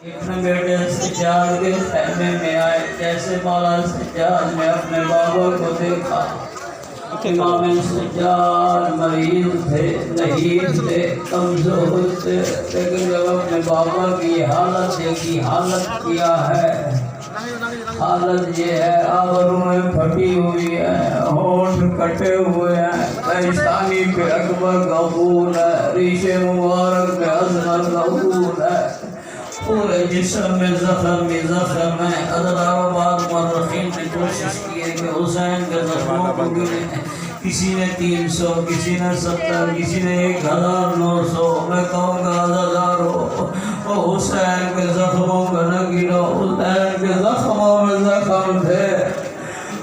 اپنے بیٹے سجاد کے خیمے میں آئے، جیسے مولا سجاد نے اپنے بابا کو دیکھا، امام سجاد مریض تھے، نہیں تھے، کمزور تھے، لیکن جب اپنے بابا کی حالت دیکھی، حالت کیا ہے، حالت یہ ہے، آبروئیں پھٹی ہوئی ہیں، ہونٹ کٹے ہوئے ہیں، پیشانی پہ اکبر کا خون ہے، ریش مبارک پہ اصغر کا خون ہے، پورے جسم میں زخم ہے۔ حضرات مورخین نے کوشش کی ہے کہ حسین کے زخموں کو گنے، کسی نے 300، کسی نے 70، کسی نے 1900، میں کہوں گا 1000 وہ حسین کے زخموں کا نہ گنو، حسین کے زخموں میں زخم تھے،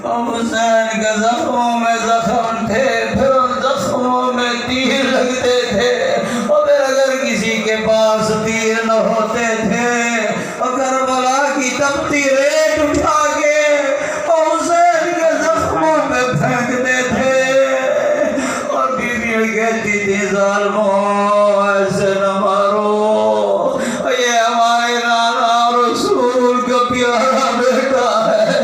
حسین کے زخموں میں زخم تھے، پھر ان زخموں میں تیر لگتے تھے، اور پھر اگر کسی کے پاس تیر نہ ہوتے تھے، اور کربلا کی تپتی ریت اٹھا کے حسین کے زخموں میں پھینکتے تھے، اور بیوی کہتی تھی ظالموں ایسے نہ مارو، یہ ہمارے نانا رسول کا پیارا بیٹا ہے۔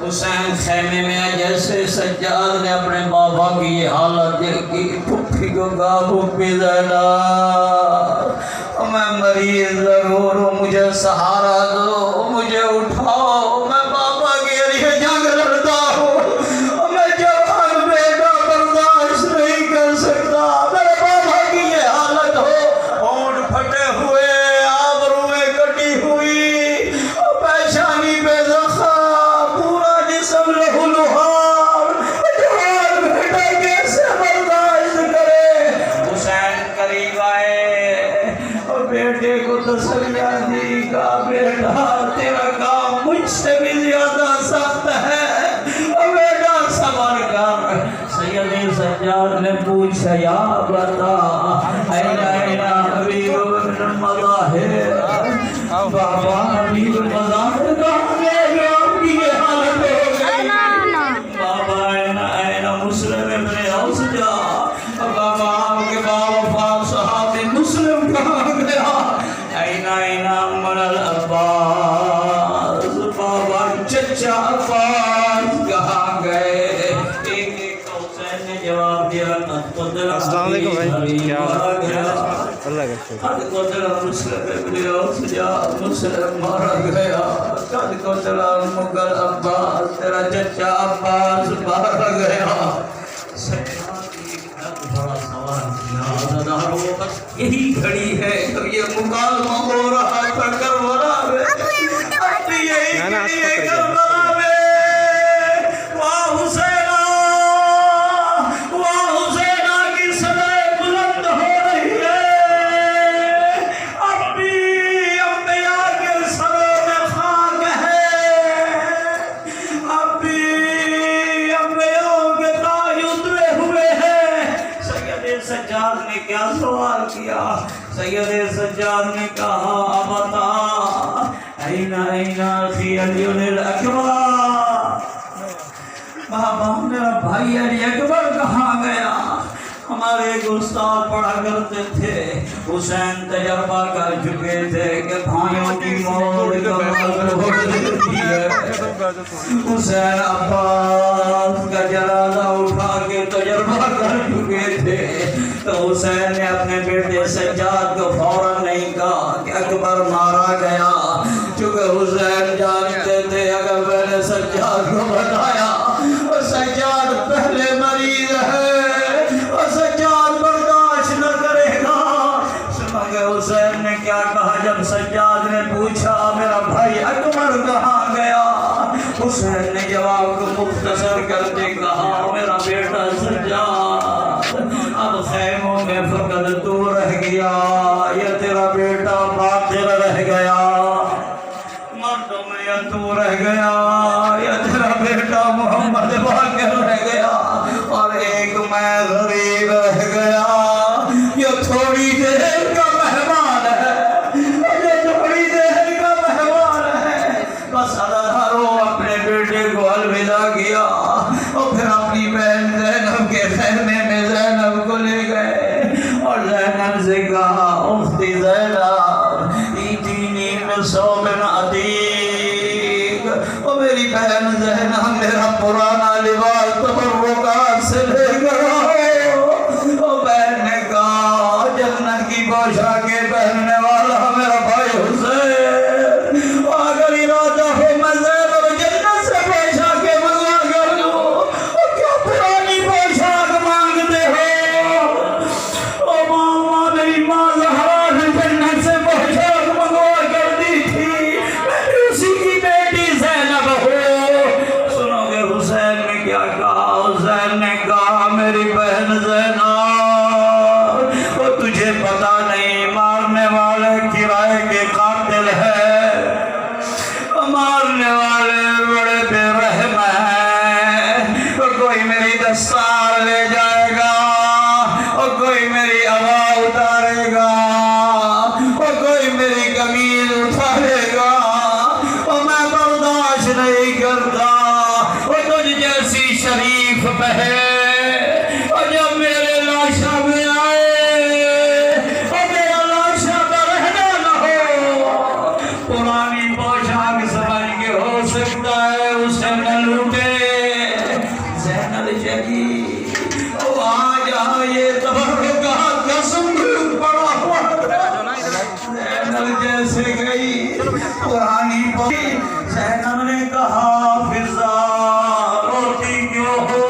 حسین خیمے میں جیسے سجاد نے اپنے بابا کی یہ حالت دیکھی، پھپھی کو کہا پھپھی زینب میں مریض ضرور ہوں، مجھے سہارا دو، مجھے اٹھاؤ، میں بابا کے لیے جنگ لڑتا ہوں، میں جوان بیٹا برداشت نہیں کر سکتا، میرے بابا کی یہ حالت ہو، ہونٹ پھٹے ہوئے، آبروئیں کٹی ہوئی، پیشانی پہ زخم، پورا جسم لہو لہار، جوان بیٹا کیسے برداشت کرے؟ حسین قریب آئے، بیٹے کو تسلیہ دی، کہا بیٹا تیرا کام مجھ سے بھی زیادہ سخت ہے، بیٹا صبر کر۔ سید سجاد نے پوچھا یا بتا این حبیب بن المظاہر، بابا حبیب المظاہر کہاں گئے جو آپ کی یہ حالت ہو گئی؟ بابا این مسلم ابن اوسجا، بابا آپ کے بابا صحابی مسلم کہاں گیا؟ این من العباس، بابا چچا عباس کہاں گئے؟ ایک ایک حسین نے جواب دیا، السلام علیکم بھائی، کیا حال ہے؟ اللہ کا شکر۔ قد قتل مسلم ابن اوسجا، مسلم مارا گیا، قد قتل امک العباس، تیرا چچا عباس مارا گیا۔ بڑا سوال کیا، یہی گھڑی ہے تو یہ مکالمہ ہو رہا تھا کربلا میں، اب بھی یہی گھڑی ہے کربلا میں، واہ حسینہ، واہ حسینہ کی صدائے بلند ہو رہی ہے، اب بھی انبیاء کے سروں میں خاک ہے، اب بھی انبیاء کے تاج اترے ہوئے ہیں۔ سید سجاد نے کیا سوال کیا؟ سید سجاد نے کہا بتا این اخی علی الاکبر، بابا میرا بھائی علی اکبر کہاں گیا؟ ہمارے ایک استاد پڑھا کرتے تھے، حسین تجربہ کر چکے تھے کہ بھائیوں کی موت کا مرض ہوتی ہے۔ حسین عباس کا جنازہ اٹھا کے تجربہ کر چکے تھے، تو حسین نے اپنے بیٹے سجاد کو فوراً نہیں کہا کہ اکبر مارا گیا، چونکہ حسین جانتے تھے اگر میں نے سجاد کو بتایا اور سجاد پہلے مریض ہے اور سجاد برداشت نہ کرے گا۔ مگر حسین نے کیا کہا جب سجاد نے پوچھا میرا بھائی اکبر کہاں گیا؟ حسین نے جواب کو مختصر کرتے کہا میرا بیٹا سجاد اب خیموں میں فقط تو رہ گیا، یہ تیرا بیٹا باقر رہ گیا، مردوں میں یا تو رہ گیا یا تیرا بیٹا محمد باقر رہ گیا، اور ایک میں غریب رہ گیا، یہ تھوڑی دیر کا مہمان ہے، یہ تھوڑی دیر کا مہمان ہے۔ بس ہرو اپنے بیٹے کو الوداع کیا اور پھر اپنی بہن زینب کے خیمے میں زینب کو لے گئے اور زینب سے کہا اختی زینب ایتینی ثوب عتیق، او میری بہن زینب میرا پرانا لباس تبرکات سے لے کر آؤ۔ او بہن نے کہا جنت کی پوشاکیں پہننے والا میرا بھائی حسین، اگر ارادہ ہو میں زینب جنت سے پوشاکیں منگوا کر دوں، اور کیا پرانی پوشاک مانگتے ہو؟ او ماما میری ماں زہرا نے جنت سے پوشاک منگوا کر دی تھی، میں بھی اسی کی بیٹی زینب ہوں۔ سنو گے حسین نے کیا کہا؟ حسین نے کہا میری بہن زینب، تجھے پتا نہیں مارنے والے کرائے کے قاتل ہے، مارنے والے بڑے بے رحم ہیں، کوئی میری دستار لے جائے گا اور کوئی میری عبا اتارے گا اور کوئی میری قمیض اتارے گا اور میں برداشت نہیں کرتا۔ اور تجھ جیسی شریف بہن اور جب میرے لاشا میں آئے اور میرا لاشا پر رہنا نہ ہو، پرانی پوشاک سمجھ کے ہو سکتا ہے اسے نہ لوٹے۔ زینب چلی او آج یہ تبرکات کا صندوق پڑا ہوا ہے۔ زینب جیسے گئی پرانی پوشاک، زینب نے کہا فضا روتی کیوں ہو؟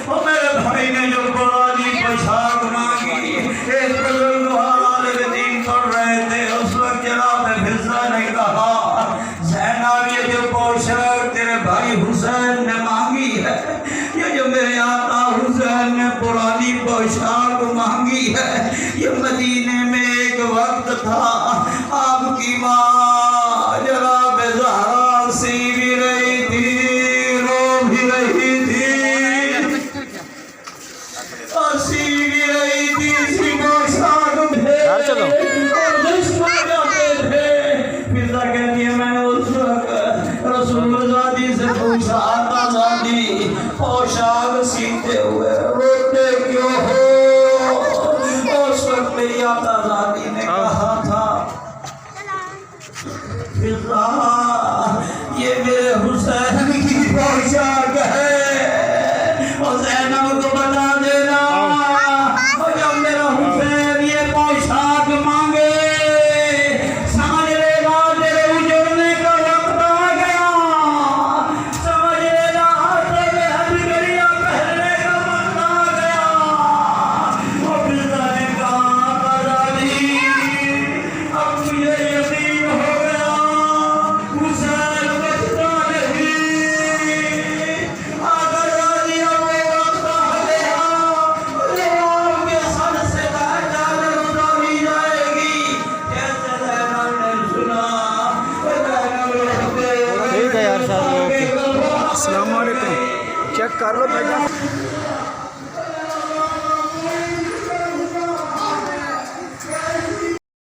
اور میرے بھائی نے جو پرانی پوشاک مانگی، ایک بزرگ حالت دین پڑھ رہے تھے اس وقت جناب فضا نے کہا زینب یہ جو پوشاک تیرے بھائی حسین نے مانگی ہے، یہ جو میرے آقا حسین نے پرانی پوشاک مانگی ہے، یہ مدینے میں ایک وقت تھا آپ کی ماں جناب زہرا سی بھی رہی تھی، رو بھی رہی تھی، سی بھی رہی تھی، اسی پوشاک میں اور دشمن جاتے تھے۔ فضا کہتی ہے میں نے اس وقت رسول زادی سے پوچھا آقا زادی پوشاک سیتے ہوئے روتے کیوں ہو؟ اس وقت میری آقا زادی نے کہا تھا فضا یہ میرے حسین کی پوشاک ہے اور زینب کو بتا دینا، اور جب میرا حسین یہ پوشاک مانگے سمجھ لینا تیرے اجڑنے کا وقت آ گیا، سمجھ لینا تیرے ہتھکڑیاں پہننے کا وقت آ گیا۔ اور فضا نے کہا آزادی اب مجھے یقین ہو گیا حسین بچتا نہیں، اگر آزادی اب وہ وقت آ گیا جو آپ کے سر سے پہچان اتاری جائے گی۔ جیسے زینب نے سنا ٹھیک ہے یار صاحب، السلام علیکم، چیک کر لو بھائی۔